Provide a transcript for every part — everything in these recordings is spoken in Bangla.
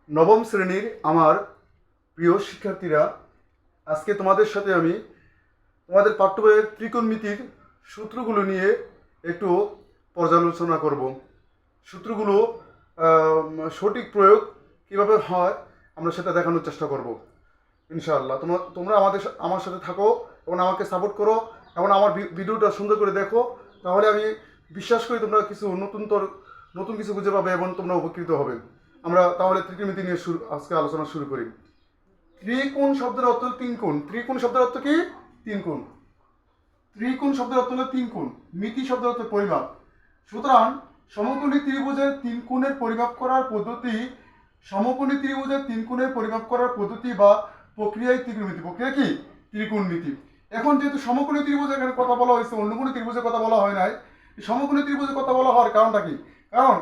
নবম শ্রেণীর আমার প্রিয় শিক্ষার্থীরা, আজকে তোমাদের সাথে আমি তোমাদের পাঠ্য বইয়ের ত্রিকোণমিতির সূত্রগুলো নিয়ে একটু পর্যালোচনা করব। সূত্রগুলো সঠিক প্রয়োগ কিভাবে হয় আমরা সেটা দেখানোর চেষ্টা করব ইনশাআল্লাহ। তোমরা আমার সাথে থাকো এবং আমাকে সাপোর্ট করো এবং আমার ভিডিওটা সুন্দর করে দেখো, তাহলে আমি বিশ্বাস করি তোমরা কিছু নতুন কিছু খুঁজে পাবে এবং তোমরা উপকৃত হবে। আমরা তাহলে ত্রিকোণমিতি নিয়ে আজকে আলোচনা শুরু করি। ত্রিকোণ শব্দের অর্থ তিন কোণ। ত্রিকোণ শব্দের অর্থ কি? তিন কোণ। ত্রিকোণ শব্দের অর্থ হলো তিন কোণ। মিতি শব্দের অর্থ পরিমাপ। সুতরাং সমকোণী ত্রিভুজের তিন কোণের পরিমাপ করার পদ্ধতি, সমকোণী ত্রিভুজের তিন কোণের পরিমাপ করার পদ্ধতি বা প্রক্রিয়ায় ত্রিকোণমিতি। প্রক্রিয়া কি? ত্রিকোণমিতি। এখন যেহেতু সমকোণী ত্রিভুজের এখানে কথা বলা হয়েছে, অন্য কোনো ত্রিভুজের কথা বলা হয় নাই। সমকোণী ত্রিভুজের কথা বলা হওয়ার কারণটা কি? কারণ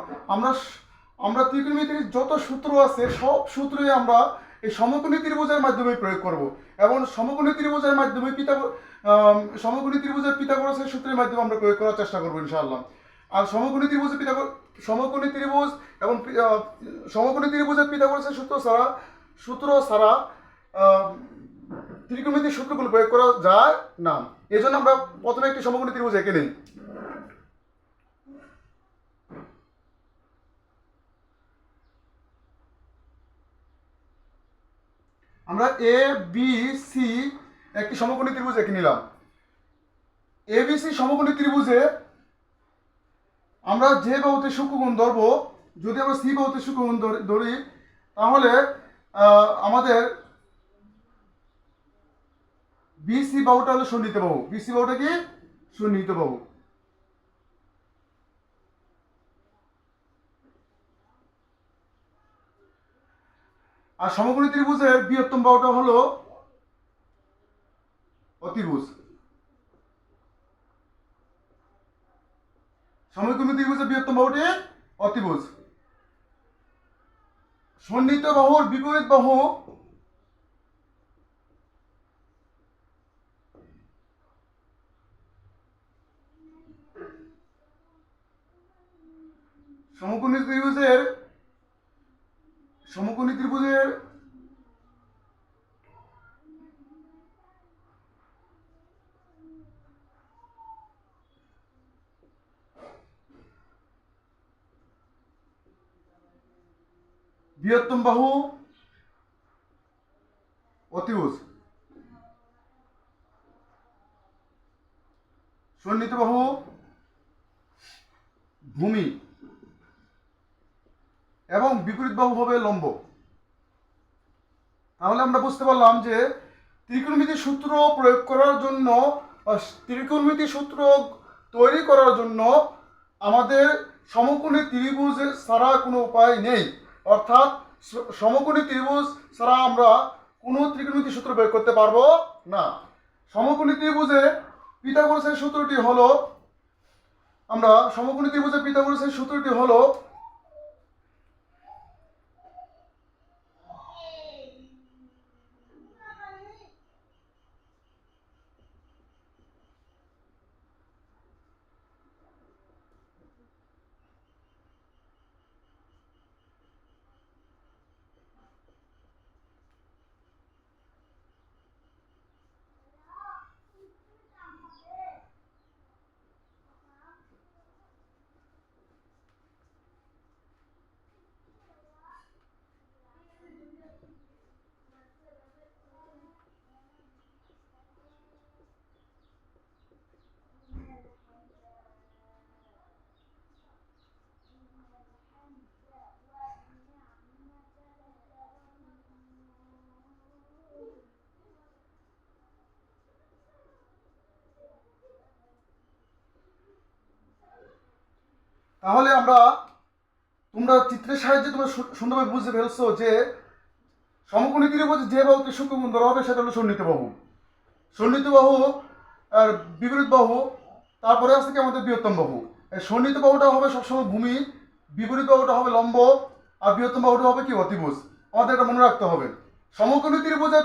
আমরা ত্রিকোণমিতির যত সূত্র আছে সব সূত্রই আমরা এই সমকোণী ত্রিভুজের মাধ্যমে প্রয়োগ করব এবং সমকোণী ত্রিভুজের মাধ্যমে সমকোণী ত্রিভুজের পিথাগোরাসের সূত্রের মাধ্যমে আমরা প্রয়োগ করার চেষ্টা করবো ইনশাআল্লাহ। আর সমকোণী ত্রিভুজের সমকোণী ত্রিভুজ এবং সমকোণী ত্রিভুজের পিথাগোরাসের সূত্র ছাড়া ত্রিকোণমিতির সূত্রগুলো প্রয়োগ করা যায় না। এই জন্য আমরা প্রথমে একটি সমকোণী ত্রিভুজ এঁকে নিই। আমরা এ বি সি একটি সমকোণী ত্রিভুজ এঁকে নিলাম। এ বি সি সমকোণী ত্রিভুজে আমরা যে বাহুতে সূক্ষ্মকোণ ধরবো, যদি আমরা সি বাহুতে সূক্ষ্মকোণ ধরি, তাহলে আমাদের বিসি বাহুটা হলো সন্নিহিত বাহু। বিসি বাহুটা কি? সন্নিহিত বাহু। আর সমকোণী ত্রিভুজের বৃহত্তম বাহুটা হলো অতিভুজ। সমকোণী ত্রিভুজের বৃহত্তম বাহুটি অতিভুজ। সন্নিহিত বাহুর বিপরীত বাহু সমকোণী ত্রিভুজের বৃহত্তম বাহু অতিভুজ, সন্নিহিত বাহু ভূমি এবং বিপরীত বাহু হবে লম্ব। তাহলে আমরা বুঝতে পারলাম যে ত্রিকোণমিতির সূত্র প্রয়োগ করার জন্য, ত্রিকোণমিতির সূত্র তৈরি করার জন্য আমাদের সমকোণী ত্রিভুজ ছাড়া কোনো উপায় নেই। অর্থাৎ সমকোণী ত্রিভুজ ছাড়া আমরা কোনো ত্রিকোণমিতির সূত্র প্রয়োগ করতে পারবো না। সমকোণী ত্রিভুজে পিথাগোরাসের সূত্রটি হলো, আমরা সমকোণী ত্রিভুজের পিথাগোরাসের সূত্রটি হলো তাহলে তোমরা চিত্রের সাহায্যে তোমরা সুন্দরভাবে বুঝতে ফেলছো যে সমকোণী ত্রিভুজ যে বাহুতে সূক্ষ্মকোণ ধরা হবে সেটা হলো সন্নিহিত বাহু। সন্নিহিত বাহু আর বিপরীত বাহু, তারপরে আছে কি আমাদের বৃহত্তম বাহু। সন্নিহিত বাহুটা হবে সবসময় ভূমি, বিপরীত বাহুটা হবে লম্ব, আর বৃহত্তম বাহুটা হবে কি? অতিভুজ। আমাদের এটা মনে রাখতে হবে। সমকোণী ত্রিভুজের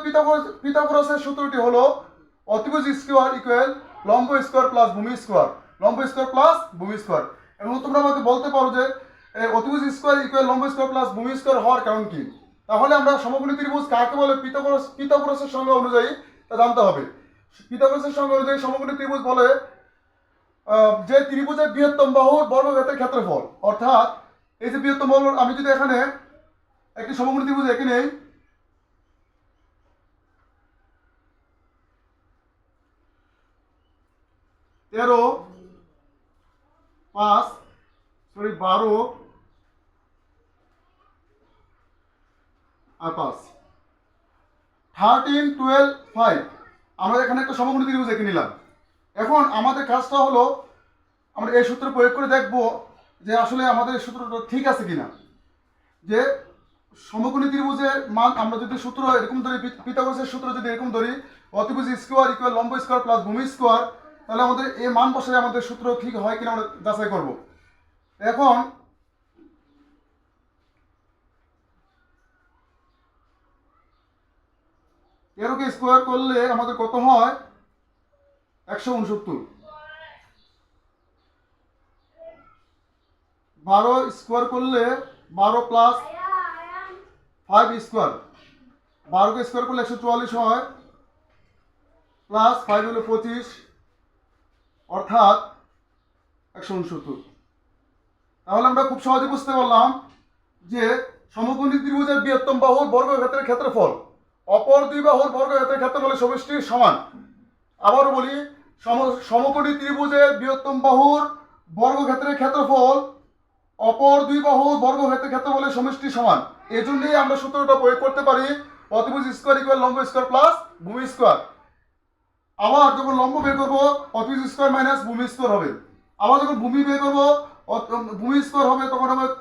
পিথাগোরাসের সূত্রটি হলো অতিভুজ স্কোয়ার ইকুয়াল লম্ব স্কোয়ার প্লাস ভূমি স্কোয়ার, লম্ব স্কোয়ার প্লাস ভূমি স্কোয়ার। এবং তোমরা আমাকে বলতে পারো যে অতিভুজ স্কোয়ার ইকুয়াল লম্ব স্কোয়ার প্লাস ভূমি স্কোয়ার হওয়ার কারণ কি? তাহলে আমরা সমকোণী ত্রিভুজ কাকে বলে পিথাগোরাসের সংজ্ঞা অনুযায়ী তা জানতে হবে। পিথাগোরাসের সংজ্ঞা অনুযায়ী সমকোণী ত্রিভুজ বলে যে ত্রিভুজের বৃহত্তম বাহুর বর্গক্ষেত্রের ক্ষেত্রফল। অর্থাৎ এই যে বৃহত্তম বাহু, আমি যদি এখানে একটি সমকোণী ত্রিভুজ এঁকে নেই, তেরো 12 আর 5, 13, 12, 5, আমরা এখানে একটা সমকোণী ত্রিভুজ এঁকে নিলাম। এখন আমাদের কাজটা হলো আমরা এই সূত্র প্রয়োগ করে দেখব যে আসলে আমাদের এই সূত্রটা ঠিক আছে কিনা। যে সমকোণী ত্রিভুজের মান আমরা যদি সূত্র এরকম ধরি, পিথাগোরাসের সূত্র যদি এরকম ধরি, অতিভুজ স্কোয়ার ইকুয়াল লম্ব স্কোয়ার প্লাস ভূমি স্কোয়ার, তাহলে আমাদের এই মান বসায় আমাদের সূত্র ঠিক হয় কিনা আমরা যাচাই করব। এখন এরকে স্কোয়ার করলে আমাদের কত হয়? 169। 12 স্কোয়ার করলে 12 প্লাস 5 স্কোয়ার, 12কে স্কোয়ার করলে 144 হয়, প্লাস 5 হলো 25, অর্থাৎ 169। তাহলে আমরা খুব সহজে বুঝতে পারলাম যে সমকোণী ত্রিভুজের বৃহত্তম বাহুর বর্গক্ষেত্রের ক্ষেত্রফল অপর দুই বাহুর বর্গক্ষেত্রের ক্ষেত্রফলের সমষ্টির সমান। আবারও বলি, সমকোণী ত্রিভুজের বৃহত্তম বাহুর বর্গক্ষেত্রের ক্ষেত্রফল অপর দুই বাহুর বর্গক্ষেত্রের ক্ষেত্রফলের সমষ্টি সমান। এই জন্যই আমরা সূত্রটা প্রয়োগ করতে পারি অতিভুজ স্কোয়ার ইকুয়াল লম্ব স্কোয়ার প্লাস ভূমি স্কোয়ার। আবার যখন লম্ব বের করবো অতিভুজ স্কোয়ার মাইনাস ভূমি স্কোয়ার হবে। আবার যখন ভূমি বের করবো ভূমি স্কোয়ার হবে,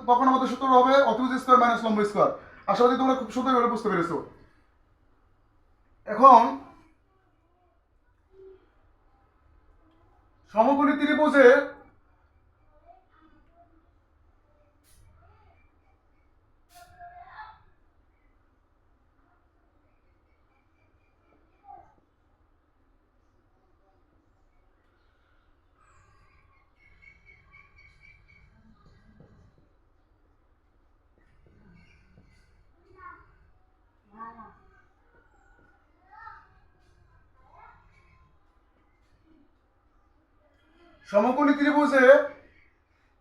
তখন আমাদের সূত্র হবে অতিভুজ স্কোয়ার মাইনাস লম্ব স্কোয়ার। আশা করি তোমরা খুব সুন্দরভাবে বুঝতে পেরেছো। এখন সমকোণী ত্রিভুজের সমকোণী ত্রিভুজে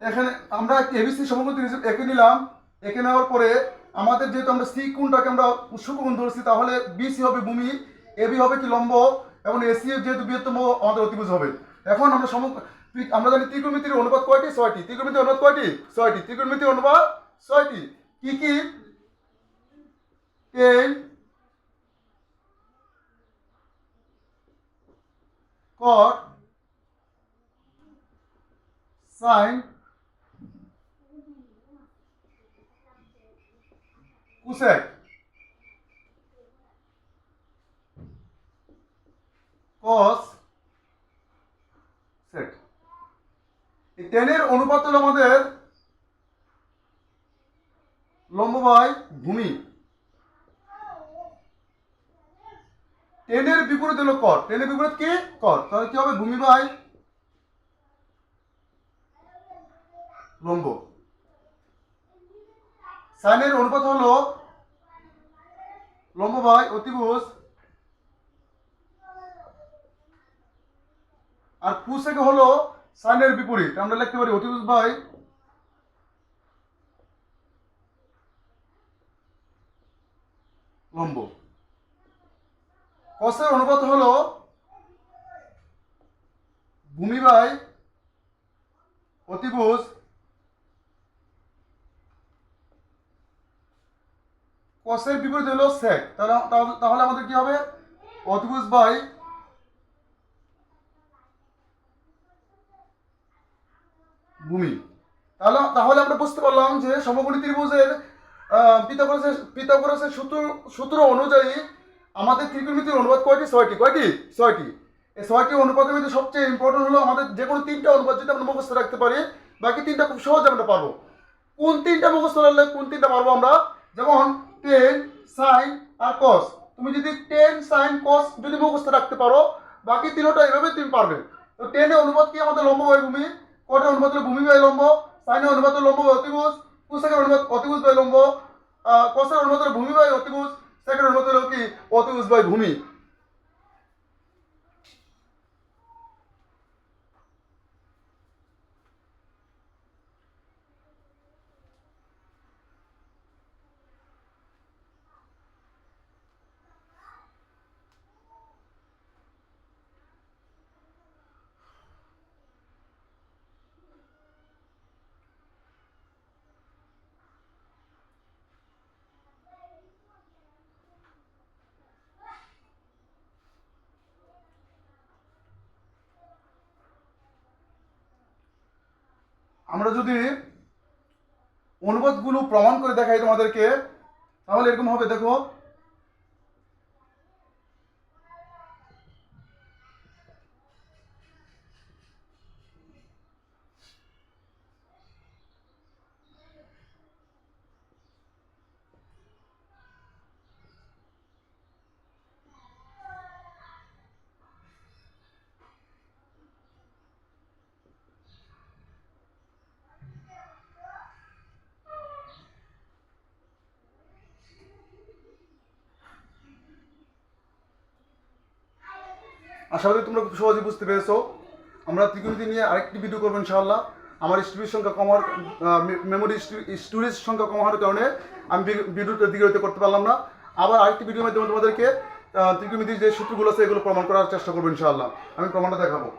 এখানে আমরা এবিসি সমকোণী ত্রিভুজ এঁকে নিলাম। এঁকে নেওয়ার পরে আমাদের যেহেতু আমরা সি কোণটাকে আমরা উৎসকোণ ধরছি, তাহলে বিসি হবে ভূমি, এবি হবে কি লম্ব, এবং এসি যেহেতু বৃহত্তম আমাদের অতিভুজ হবে। এখন আমরা জানি ত্রিকোণমিতির অনুপাত কয়টি? 6টি। ত্রিকোণমিতির অনুপাত কয়টি? 6টি। ত্রিকোণমিতির অনুপাত 6টি। কি কি? টেন, কট, সাইন, কোসেক, কস, সেক। এই টেনের অনুপাত হলো আমাদের লম্ব বাই ভূমি। টেনের বিপরীত হলো কট। টেনের বিপরীত কি? কট। তাহলে কি হবে? ভূমি বাই লম্ব। সাইনের অনুপাত হলো লম্ব বাই অতিভুজ, আর কোসেক হলো সাইনের বিপরীত। আমরা লিখতে পারি অতিভুজ বাই লম্ব। কসের অনুপাত হলো ভূমি বাই অতিভুজ, কসের বিপরীত হলো সেক। তাহলে আমাদের কি হবে? অতিভুজ বাই ভূমি। তাহলে আমরা বুঝতে পারলাম যে সমকোণী ত্রিভুজের পিথাগোরাসের সূত্র অনুযায়ী আমাদের ত্রিকোণমিতির অনুপাত কয়টি? 6টি। কয়টি? 6টি। এই 6টি অনুপাতের মধ্যে সবচেয়ে ইম্পর্টেন্ট হলো আমাদের যে কোনো 3টা অনুপাত যদি আমরা মুখস্থ রাখতে পারি, বাকি 3টা খুব সহজে আমরা পারবো। কোন 3টা মুখস্থ রাখলে কোন 3টা পারবো আমরা? যেমন টেন, সাইন আর কস। তুমি যদি টেন, সাইন, কস যদি মুখস্থ রাখতে পারো, বাকি 3টা এইভাবে তুমি পারবে। তো টেনের অনুপাত কি? আমাদের লম্ব বাই ভূমি। কটের অনুপাত হলো ভূমি বাই লম্ব। সাইনের অনুপাত হলো লম্ব বাই অতিভুজ। কোসেকের অনুপাত অতিভুজ বাই লম্ব। কোসের অনুপাত হলো ভূমি বাই অতিভুজ, সেকেন্ড অনুপাত হলো কি অতিভুজ বাই ভূমি। আমরা যদি অনুপাতগুলো প্রমাণ করে দেখাই তোমাদেরকে, তাহলে এরকম হবে, দেখো। আশা করি তোমরা খুব সহজে বুঝতে পেরেছো। আমরা ত্রিকোণমিতি নিয়ে আরেকটি ভিডিও করবো ইনশাআল্লাহ। আমার স্টোরেজ সংখ্যা কমার, মেমোরি স্টোরেজ সংখ্যা কমার কারণে আমি ভিডিওটা দীর্ঘায়িত করতে পারলাম না। আবার আরেকটি ভিডিওর মাধ্যমে তোমাদেরকে ত্রিকোণমিতির যে সূত্রগুলো আছে এগুলো প্রমাণ করার চেষ্টা করবো ইনশাআল্লাহ। আমি প্রমাণটা দেখাবো।